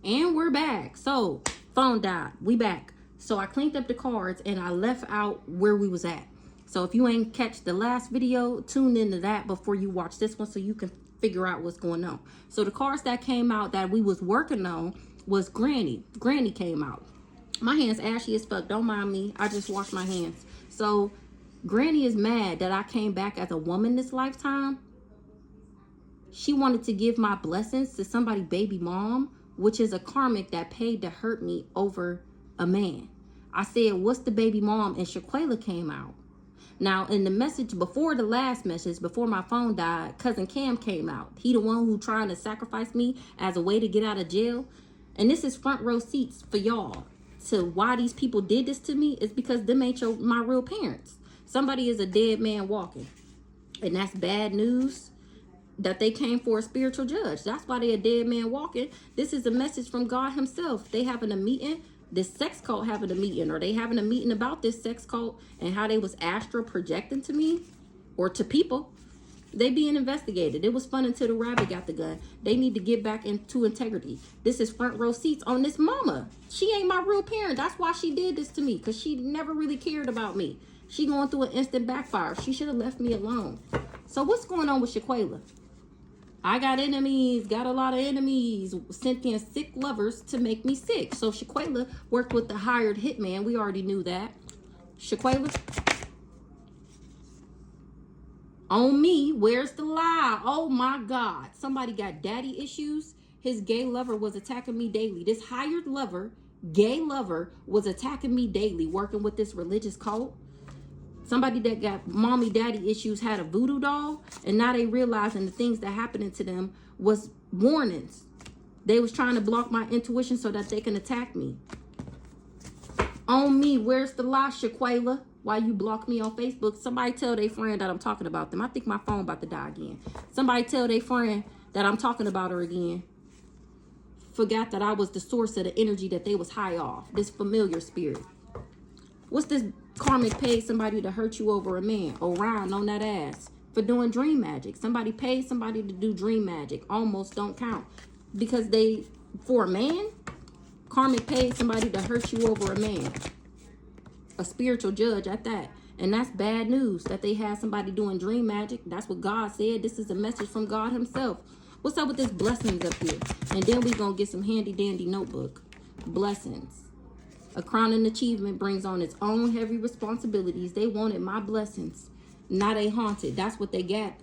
And we're back. So, phone died. We back. So, I cleaned up the cards and I left out where we was at. So, if you ain't catch the last video, tune into that before you watch this one so you can figure out what's going on. So, the cards that came out that we was working on was Granny. Granny came out. My hands ashy as fuck. Don't mind me. I just washed my hands. So, Granny is mad that I came back as a woman this lifetime. She wanted to give my blessings to somebody baby mom, which is a karmic that paid to hurt me over a man. I said, what's the baby mom? And Shaquela came out. Now, in the message before the last message, before my phone died, Cousin Cam came out. He the one who trying to sacrifice me as a way to get out of jail. And this is front row seats for y'all to why these people did this to me. Is because them ain't my real parents. Somebody is a dead man walking. And that's bad news that they came for a spiritual judge. That's why they a dead man walking. This is a message from God himself. They having a meeting. This sex cult having a meeting, or they having a meeting about this sex cult and how they was astral projecting to me or to people. They being investigated. It was fun until the rabbit got the gun. They need to get back into integrity. This is front row seats on this mama. She ain't my real parent. That's why she did this to me, because she never really cared about me. She going through an instant backfire. She should have left me alone. So what's going on with Shaquela? I got enemies, got a lot of enemies, sent in sick lovers to make me sick. So Shaquela worked with the hired hitman. We already knew that. Shaquela, on me, where's the lie? Oh my God. Somebody got daddy issues. His gay lover was attacking me daily. This hired lover, gay lover, was attacking me daily, working with this religious cult. Somebody that got mommy daddy issues had a voodoo doll, and now they realizing the things that happening to them was warnings. They was trying to block my intuition so that they can attack me. On me, where's the lie, Shaquela? Why you block me on Facebook? Somebody tell their friend that I'm talking about them. I think my phone about to die again. Somebody tell their friend that I'm talking about her again. Forgot that I was the source of the energy that they was high off. This familiar spirit. What's this? Karmic paid somebody to hurt you over a man. Orion on that ass for doing dream magic. Somebody paid somebody to do dream magic. Almost don't count. Because they, for a man, karmic paid somebody to hurt you over a man. A spiritual judge at that. And that's bad news that they had somebody doing dream magic. That's what God said. This is a message from God himself. What's up with this blessings up here? And then we gonna get some handy dandy notebook. Blessings. A crowning achievement brings on its own heavy responsibilities. They wanted my blessings. Now they haunted. That's what they got.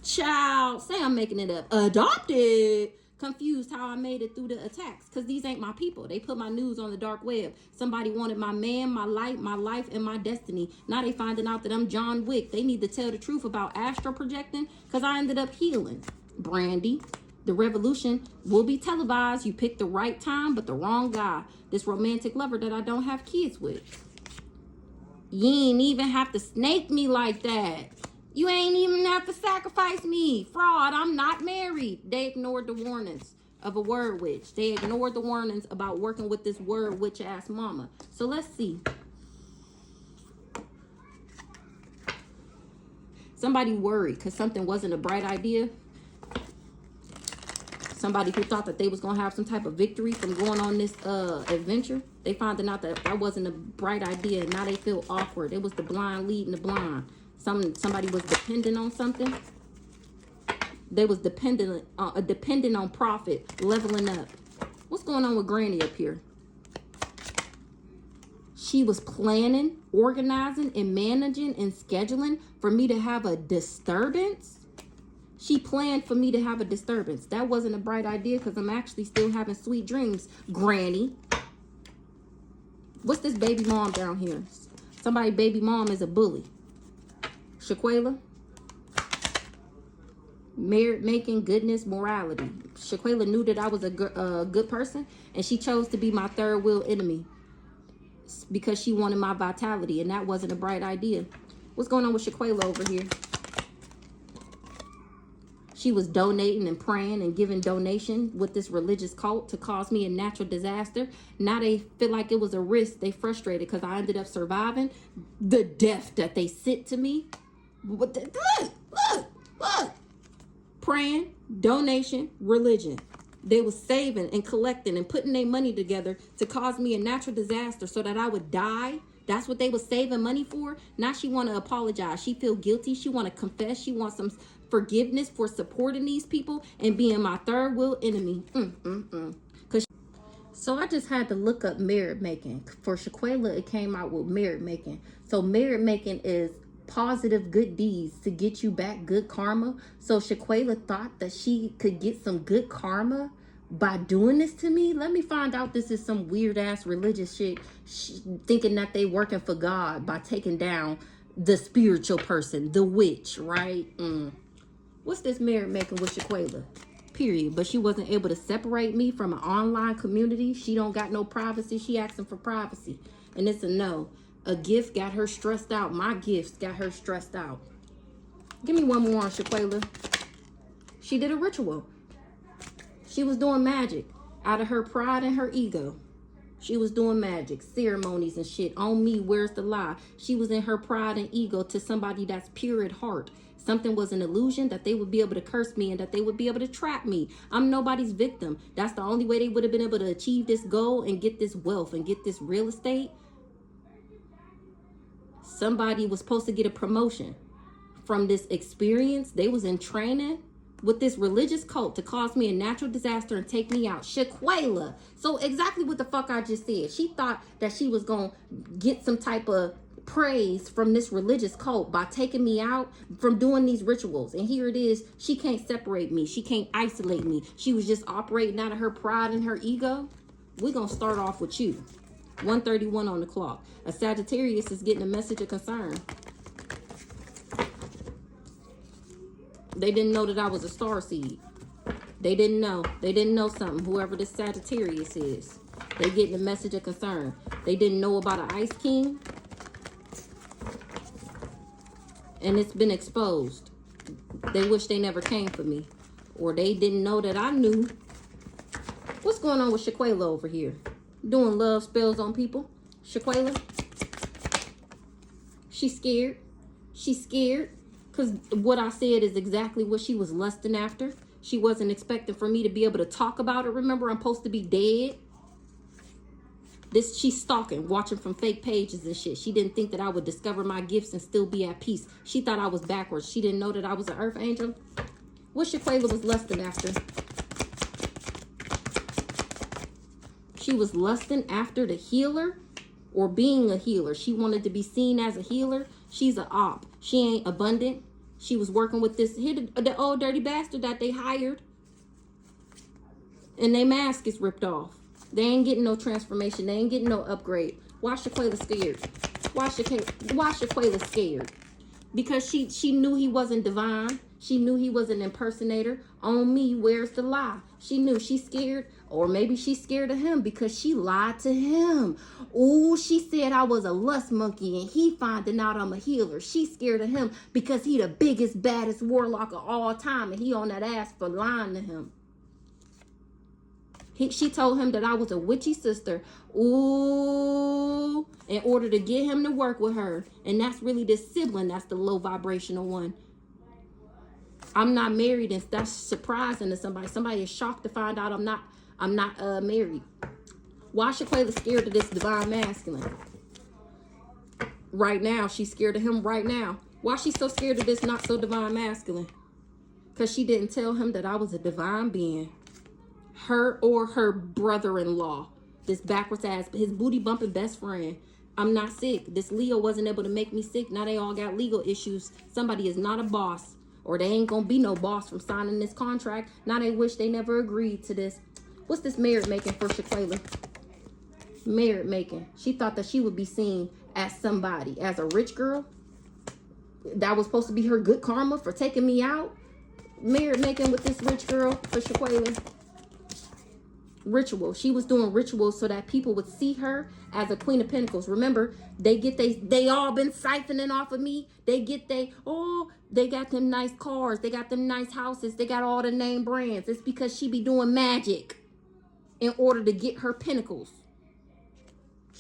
Child. Say I'm making it up. Adopted. Confused how I made it through the attacks. Because these ain't my people. They put my news on the dark web. Somebody wanted my man, my life, and my destiny. Now they finding out that I'm John Wick. They need to tell the truth about astral projecting. Because I ended up healing. Brandy. The revolution will be televised. You picked the right time, but the wrong guy. This romantic lover that I don't have kids with. You ain't even have to snake me like that. You ain't even have to sacrifice me. Fraud, I'm not married. They ignored the warnings of a word witch. They ignored the warnings about working with this word witch ass mama. So let's see. Somebody worried because something wasn't a bright idea. Somebody who thought that they was going to have some type of victory from going on this adventure. They finding out that that wasn't a bright idea. And now they feel awkward. It was the blind leading the blind. Somebody was dependent on something. They was dependent on profit, leveling up. What's going on with Granny up here? She was planning, organizing, and managing and scheduling for me to have a disturbance. She planned for me to have a disturbance. That wasn't a bright idea because I'm actually still having sweet dreams, Granny. What's this baby mom down here? Somebody baby mom is a bully. Shaquela. Merit making, goodness, morality. Shaquela knew that I was a good person, and she chose to be my third wheel enemy because she wanted my vitality, and that wasn't a bright idea. What's going on with Shaquela over here? She was donating and praying and giving donation with this religious cult to cause me a natural disaster. Now they feel like it was a risk. They frustrated because I ended up surviving the death that they sent to me. But look. Praying, donation, religion. They was saving and collecting and putting their money together to cause me a natural disaster so that I would die. That's what they was saving money for. Now she want to apologize. She feel guilty. She want to confess. She wants some forgiveness for supporting these people and being my third wheel enemy. So I just had to look up merit making. For Shaquela, it came out with merit making. So merit making is positive good deeds to get you back good karma. So Shaquela thought that she could get some good karma by doing this to me. Let me find out this is some weird ass religious shit, thinking that they working for God by taking down the spiritual person, the witch, right? What's this merit making with Shaquela? Period. But she wasn't able to separate me from an online community. She don't got no privacy. She asking for privacy. And it's a no. A gift got her stressed out. My gifts got her stressed out. Give me one more on Shaquela. She did a ritual. She was doing magic out of her pride and her ego. She was doing magic, ceremonies and shit. On me, where's the lie? She was in her pride and ego to somebody that's pure at heart. Something was an illusion that they would be able to curse me and that they would be able to trap me. I'm nobody's victim. That's the only way they would have been able to achieve this goal and get this wealth and get this real estate. Somebody was supposed to get a promotion from this experience. They was in training with this religious cult to cause me a natural disaster and take me out. Shaquela. So exactly what the fuck I just said. She thought that she was going to get some type of praise from this religious cult by taking me out from doing these rituals. And here it is. She can't separate me. She can't isolate me. She was just operating out of her pride and her ego. We're going to start off with you. 1:31 on the clock. A Sagittarius is getting a message of concern. They didn't know that I was a star seed. They didn't know. They didn't know something. Whoever this Sagittarius is. They getting a message of concern. They didn't know about an Ice King. And it's been exposed. They wish they never came for me. Or they didn't know that I knew. What's going on with Shaquela over here? Doing love spells on people. Shaquela. She's scared. She's scared. Because what I said is exactly what she was lusting after. She wasn't expecting for me to be able to talk about it. Remember, I'm supposed to be dead. She's stalking, watching from fake pages and shit. She didn't think that I would discover my gifts and still be at peace. She thought I was backwards. She didn't know that I was an earth angel. What Shaquela was lusting after? She was lusting after the healer or being a healer. She wanted to be seen as a healer. She's an op. She ain't abundant. She was working with the old dirty bastard that they hired. And their mask is ripped off. They ain't getting no transformation. They ain't getting no upgrade. Why Shaquela scared? Why Shaquela scared? Because she knew he wasn't divine. She knew he was an impersonator. On me, where's the lie? She knew. She's scared. Or maybe she's scared of him because she lied to him. Oh, she said I was a lust monkey and he finding out I'm a healer. She's scared of him because he the biggest, baddest warlock of all time and he on that ass for lying to him. She told him that I was a witchy sister. Ooh, in order to get him to work with her. And that's really this sibling. That's the low vibrational one. I'm not married, and that's surprising to somebody. Somebody is shocked to find out I'm not married. Why Shaquela scared of this divine masculine? Right now, she's scared of him right now. Why she so scared of this not so divine masculine? Because she didn't tell him that I was a divine being. Her or her brother-in-law. This backwards ass, his booty bumping best friend. I'm not sick. This Leo wasn't able to make me sick. Now they all got legal issues. Somebody is not a boss. Or they ain't gonna be no boss from signing this contract. Now they wish they never agreed to this. What's this merit making for Shaquela? Merit making. She thought that she would be seen as somebody. As a rich girl. That was supposed to be her good karma for taking me out. Merit making with this rich girl for Shaquela. Ritual. She was doing rituals so that people would see her as a Queen of Pentacles. Remember, they all been siphoning off of me. They got them nice cars. They got them nice houses. They got all the name brands. It's because she be doing magic in order to get her pentacles.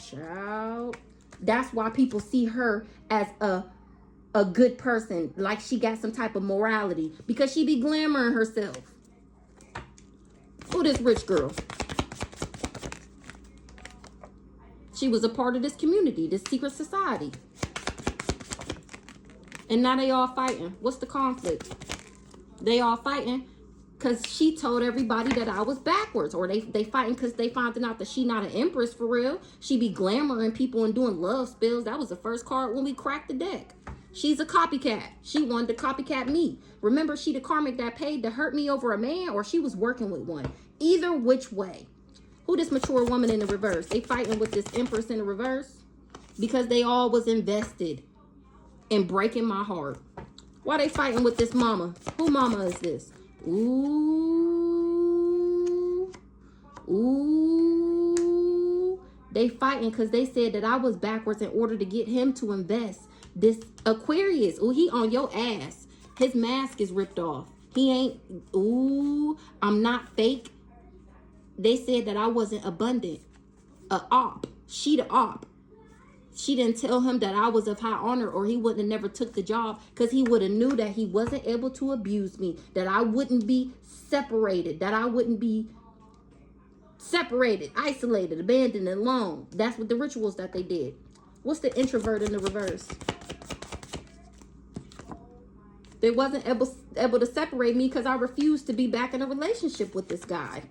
Child. That's why people see her as a good person. Like she got some type of morality. Because she be glamoring herself. Oh, Who this rich girl? She was a part of this community, this secret society. And now they all fighting. What's the conflict? They all fighting because she told everybody that I was backwards. Or they fighting because they finding out that she not an empress for real. She be glamoring people and doing love spills. That was the first card when we cracked the deck. She's a copycat. She wanted to copycat me. Remember, she the karmic that paid to hurt me over a man, or she was working with one. Either which way. Who this mature woman in the reverse? They fighting with this empress in the reverse because they all was invested in breaking my heart. Why they fighting with this mama? Who mama is this? Ooh. Ooh. They fighting because they said that I was backwards in order to get him to invest. This Aquarius, ooh, he on your ass. His mask is ripped off. He ain't, ooh, I'm not fake. They said that I wasn't abundant. A op. She the op. She didn't tell him that I was of high honor, or he wouldn't have never took the job, because he would have knew that he wasn't able to abuse me, that I wouldn't be separated, that I wouldn't be separated, isolated, abandoned, and alone. That's what the rituals that they did. What's the introvert in the reverse? They wasn't able to separate me because I refused to be back in a relationship with this guy.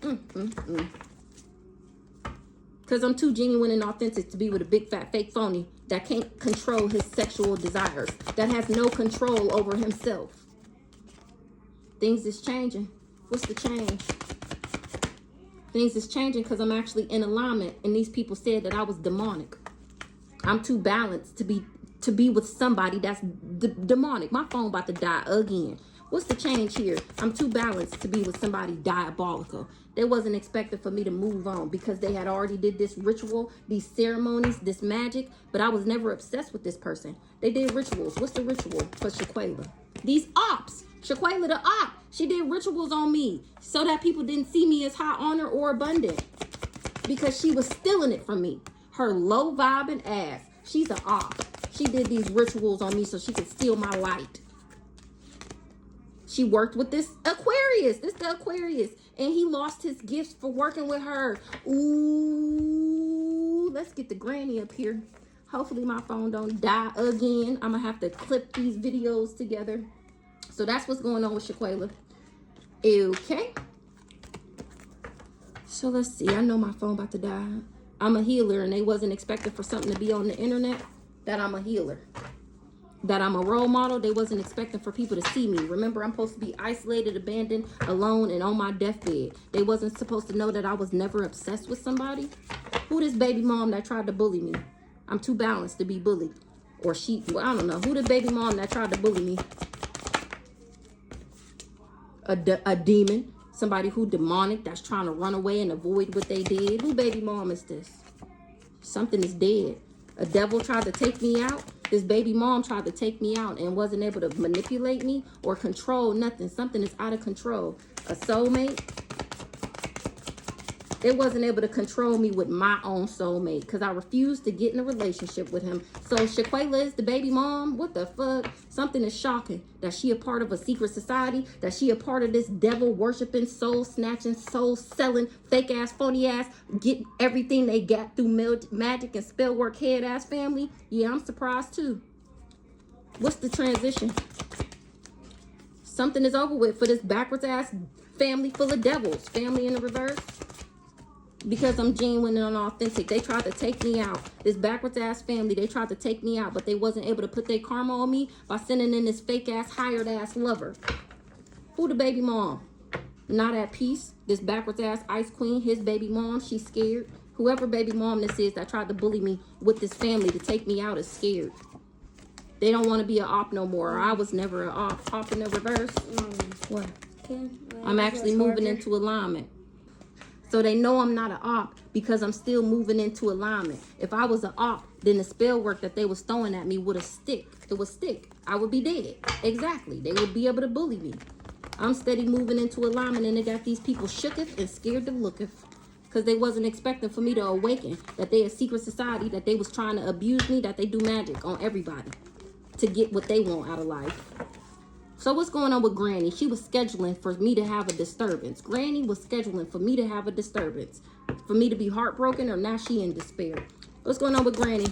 Because I'm too genuine and authentic to be with a big fat fake phony that can't control his sexual desires, that has no control over himself. Things is changing. What's the change? Things is changing because I'm actually in alignment, and these people said that I was demonic. I'm too balanced to be with somebody that's demonic. My phone about to die again. What's the change here? I'm too balanced to be with somebody diabolical. They wasn't expecting for me to move on because they had already did this ritual, these ceremonies, this magic, but I was never obsessed with this person. They did rituals. What's the ritual for Shaquela? These ops. Shaquela the op. She did rituals on me so that people didn't see me as high honor or abundant because she was stealing it from me. Her low vibing ass. She's an op. She did these rituals on me so she could steal my light. She worked with this Aquarius. This the Aquarius. And he lost his gifts for working with her. Ooh. Let's get the granny up here. Hopefully my phone don't die again. I'm going to have to clip these videos together. So that's what's going on with Shaquela. Okay. So let's see. I know my phone about to die. I'm a healer, and they wasn't expecting for something to be on the internet that I'm a healer. That I'm a role model. They wasn't expecting for people to see me. Remember, I'm supposed to be isolated, abandoned, alone, and on my deathbed. They wasn't supposed to know that I was never obsessed with somebody. Who this baby mom that tried to bully me? I'm too balanced to be bullied. Or she, well, I don't know. Who the baby mom that tried to bully me? A demon. Somebody who demonic that's trying to run away and avoid what they did. Who baby mom is this? Something is dead. A devil tried to take me out. This baby mom tried to take me out and wasn't able to manipulate me or control nothing. Something is out of control. A soulmate. They wasn't able to control me with my own soulmate because I refused to get in a relationship with him. So Shaquela is the baby mom? What the fuck? Something is shocking. That she a part of a secret society? That she a part of this devil worshiping, soul snatching, soul selling, fake ass, phony ass, get everything they got through magic and spell work head ass family? Yeah, I'm surprised too. What's the transition? Something is over with for this backwards ass family full of devils. Family in the reverse. Because I'm genuine and authentic. They tried to take me out. This backwards ass family, they tried to take me out, but they wasn't able to put their karma on me by sending in this fake ass, hired ass lover. Who the baby mom? Not at peace. This backwards ass ice queen, his baby mom, she's scared. Whoever baby mom this is that tried to bully me with this family to take me out is scared. They don't want to be an op no more. I was never an op. Op in the reverse. What? I'm actually moving into alignment. So they know I'm not an op because I'm still moving into alignment. If I was an op, then the spell work that they was throwing at me would have stick. It would stick. I would be dead. Exactly. They would be able to bully me. I'm steady moving into alignment, and they got these people shooketh and scared to looketh because they wasn't expecting for me to awaken that they a secret society, that they was trying to abuse me, that they do magic on everybody to get what they want out of life. So what's going on with Granny? She was scheduling for me to have a disturbance. Granny was scheduling for me to have a disturbance. For me to be heartbroken, or now she in despair. What's going on with Granny?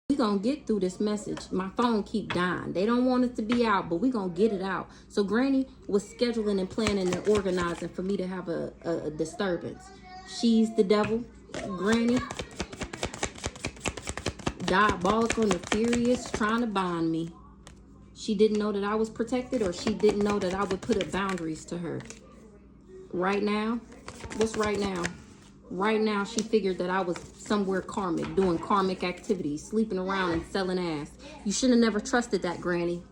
We gonna get through this message. My phone keep dying. They don't want it to be out, but we gonna get it out. So Granny was scheduling and planning and organizing for me to have a disturbance. She's the devil. Granny. Diabolical, nefarious, trying to bind me. She didn't know that I was protected, or she didn't know that I would put up boundaries to her. Right now, what's right now? Right now, she figured that I was somewhere karmic, doing karmic activities, sleeping around and selling ass. You should have never trusted that, Granny.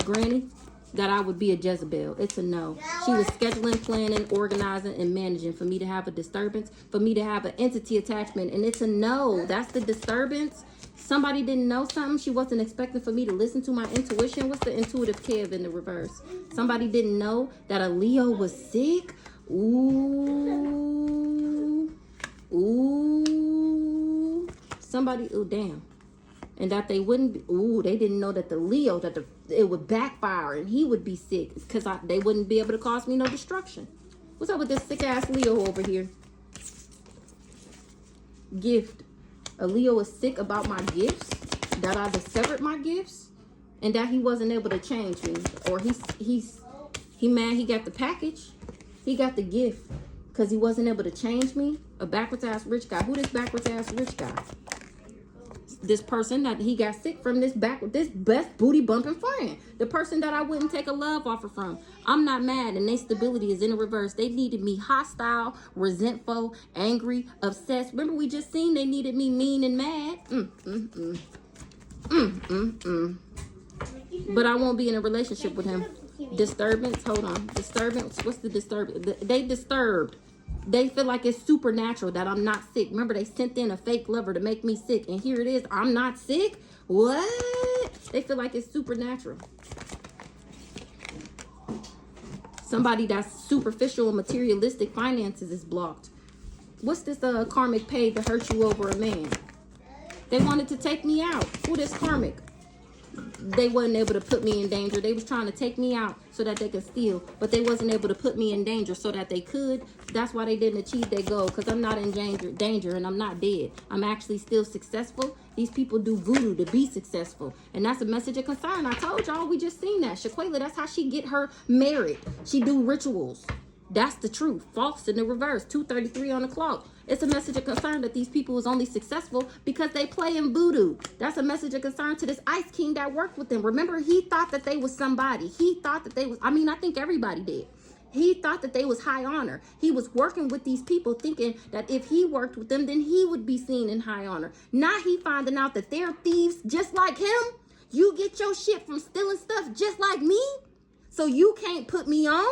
Granny, that I would be a Jezebel. It's a no. She was scheduling, planning, organizing, and managing for me to have a disturbance, for me to have an entity attachment, and it's a no. That's the disturbance. Somebody didn't know something. She wasn't expecting for me to listen to my intuition. What's the intuitive Kev in the reverse? Somebody didn't know that a Leo was sick. Ooh. Ooh. Somebody, ooh, damn. And that they wouldn't be, ooh, they didn't know that the Leo, that it would backfire and he would be sick, because they wouldn't be able to cause me no destruction. What's up with this sick ass Leo over here? Gift. A Leo is sick about my gifts, that I discovered my gifts, and that he wasn't able to change me. Or he mad he got the package, he got the gift, because he wasn't able to change me. A backwards ass rich guy. Who this backwards ass rich guy? This person that he got sick from, this best booty bumping friend. The person that I wouldn't take a love offer from. I'm not mad, and their stability is in the reverse. They needed me hostile, resentful, angry, obsessed. Remember we just seen they needed me mean and mad. But I won't be in a relationship with him. Disturbance, hold on. Disturbance, what's the disturbance? They disturbed. They feel like it's supernatural that I'm not sick. Remember, they sent in a fake lover to make me sick. And here it is. I'm not sick? What? They feel like it's supernatural. Somebody that's superficial and materialistic finances is blocked. What's this karmic paid to hurt you over a man? They wanted to take me out. Who this karmic? They wasn't able to put me in danger. They was trying to take me out so that they could steal, but they wasn't able to put me in danger so that they could. That's why they didn't achieve their goal, because I'm not in danger and I'm not dead. I'm actually still successful. These people do voodoo to be successful, and that's a message of concern. I told y'all, we just seen that. Shaquela, that's how she get her married. She do rituals. That's the truth. False in the reverse. 2:33 on the clock. It's a message of concern that these people is only successful because they play in voodoo. That's a message of concern to this Ice King that worked with them. Remember, he thought that they was somebody. He thought that they was, I think everybody did. He thought that they was high honor. He was working with these people thinking that if he worked with them, then he would be seen in high honor. Now he finding out that they're thieves just like him. You get your shit from stealing stuff just like me, so you can't put me on?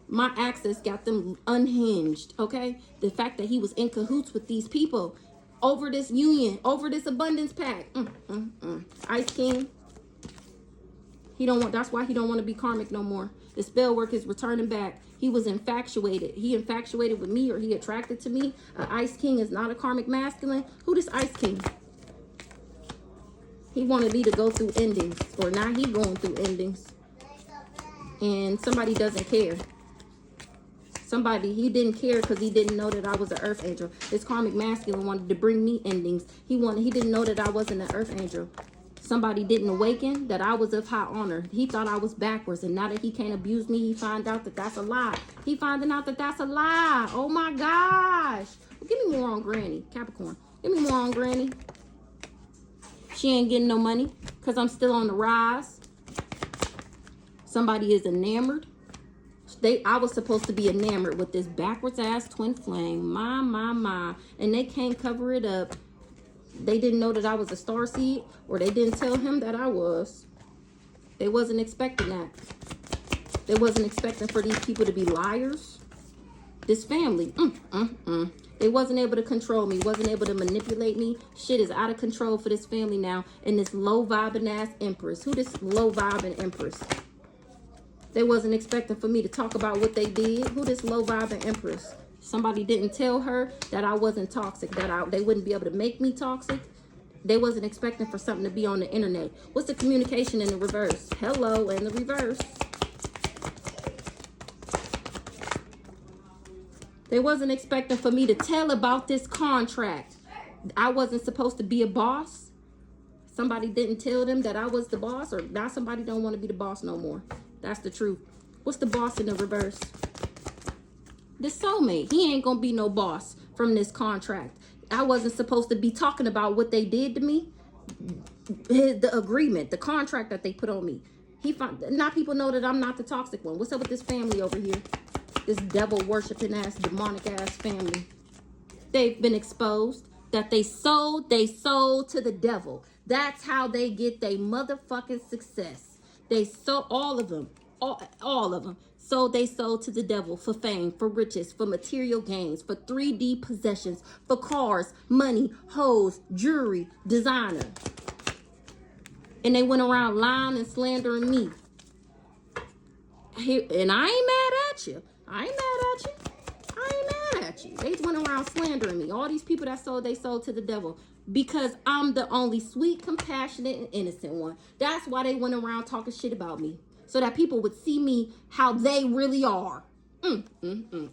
My access got them unhinged, okay? The fact that he was in cahoots with these people over this union, over this abundance pack. Ice King, that's why he don't want to be karmic no more. The spell work is returning back. He was infatuated. He infatuated with me, or he attracted to me. Ice King is not a karmic masculine. Who this Ice King? He wanted me to go through endings, or now he going through endings. And somebody doesn't care. He didn't care because he didn't know that I was an earth angel. This karmic masculine wanted to bring me endings. He didn't know that I wasn't an earth angel. Somebody didn't awaken that I was of high honor. He thought I was backwards, and now that he can't abuse me, he find out that that's a lie. He finding out that that's a lie. Oh my gosh. Well, give me more on Granny, Capricorn. Give me more on Granny. She ain't getting no money because I'm still on the rise. Somebody is enamored. I was supposed to be enamored with this backwards ass twin flame. My. And they can't cover it up. They didn't know that I was a starseed, or they didn't tell him that I was. They wasn't expecting that. They wasn't expecting for these people to be liars. This family, they wasn't able to control me, wasn't able to manipulate me. Shit is out of control for this family now. And this low vibing ass empress. Who this low vibing empress? They wasn't expecting for me to talk about what they did. Who this low vibing empress? Somebody didn't tell her that I wasn't toxic, that they wouldn't be able to make me toxic. They wasn't expecting for something to be on the internet. What's the communication in the reverse? Hello, and the reverse. They wasn't expecting for me to tell about this contract. I wasn't supposed to be a boss. Somebody didn't tell them that I was the boss, or now somebody don't want to be the boss no more. That's the truth. What's the boss in the reverse? The soulmate. He ain't gonna be no boss from this contract. I wasn't supposed to be talking about what they did to me. The agreement, the contract that they put on me. Now people know that I'm not the toxic one. What's up with this family over here? This devil worshiping ass, demonic ass family. They've been exposed that they sold to the devil. That's how they get their motherfucking success. They sold, all of them, all of them. They sold to the devil for fame, for riches, for material gains, for 3D possessions, for cars, money, hoes, jewelry, designer. And they went around lying and slandering me. And I ain't mad at you. I ain't mad at you. They went around slandering me. All these people that sold, they sold to the devil. Because I'm the only sweet, compassionate, and innocent one. That's why they went around talking shit about me. So that people would see me how they really are.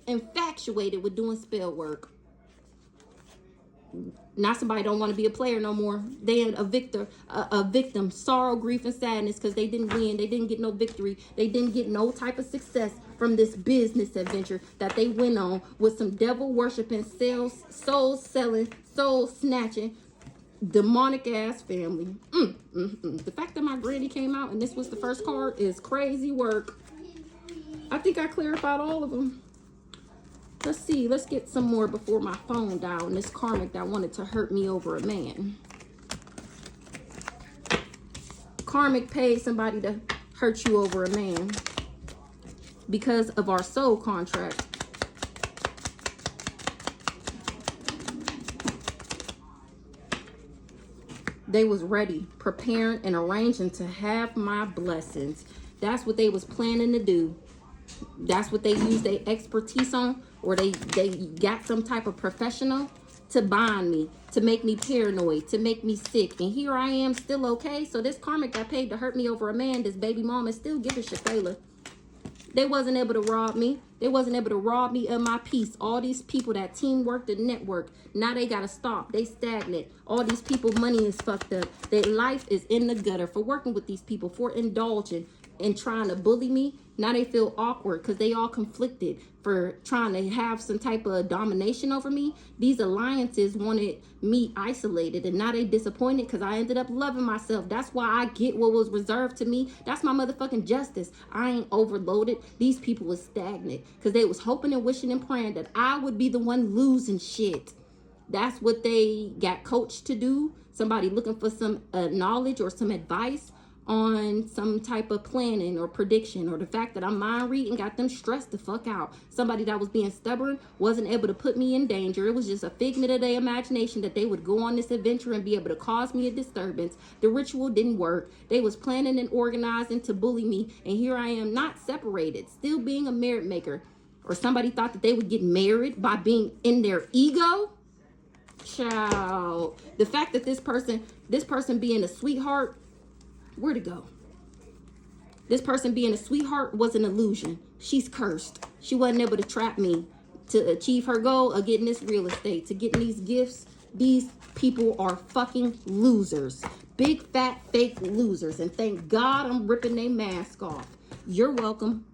Infatuated with doing spell work. Now somebody don't want to be a player no more. They a victim, sorrow, grief, and sadness because they didn't win. They didn't get no victory. They didn't get no type of success from this business adventure that they went on with some devil worshiping, soul selling, soul snatching, demonic ass family. The fact that my granny came out and this was the first card is crazy work. I think I clarified all of them. Let's see. Let's get some more before my phone died on this karmic that wanted to hurt me over a man. Karmic paid somebody to hurt you over a man because of our soul contract. They was ready, preparing, and arranging to have my blessings. That's what they was planning to do. That's what they used their expertise on, or they got some type of professional to bind me, to make me paranoid, to make me sick. And here I am still okay. So this karmic got paid to hurt me over a man. This baby mom is still giving Shakayla. They wasn't able to rob me. They wasn't able to rob me of my peace. All these people that teamwork and network, now they got to stop. They stagnant. All these people, money is fucked up. Their life is in the gutter for working with these people, for indulging and trying to bully me. Now they feel awkward because they all conflicted for trying to have some type of domination over me. These alliances wanted me isolated, and now they disappointed because I ended up loving myself. That's why I get what was reserved to me. That's my motherfucking justice. I ain't overloaded. These people was stagnant because they was hoping and wishing and praying that I would be the one losing shit. That's what they got coached to do. Somebody looking for some knowledge or some advice on some type of planning or prediction, or the fact that I'm mind reading got them stressed the fuck out. Somebody that was being stubborn wasn't able to put me in danger. It was just a figment of their imagination that they would go on this adventure and be able to cause me a disturbance. The ritual didn't work. They was planning and organizing to bully me, and here I am, not separated, still being a merit maker. Or somebody thought that they would get married by being in their ego. Child, the fact that this person being a sweetheart, where'd it go? This person being a sweetheart was an illusion. She's cursed. She wasn't able to trap me to achieve her goal of getting this real estate, to getting these gifts. These people are fucking losers. Big, fat, fake losers. And thank God I'm ripping their mask off. You're welcome.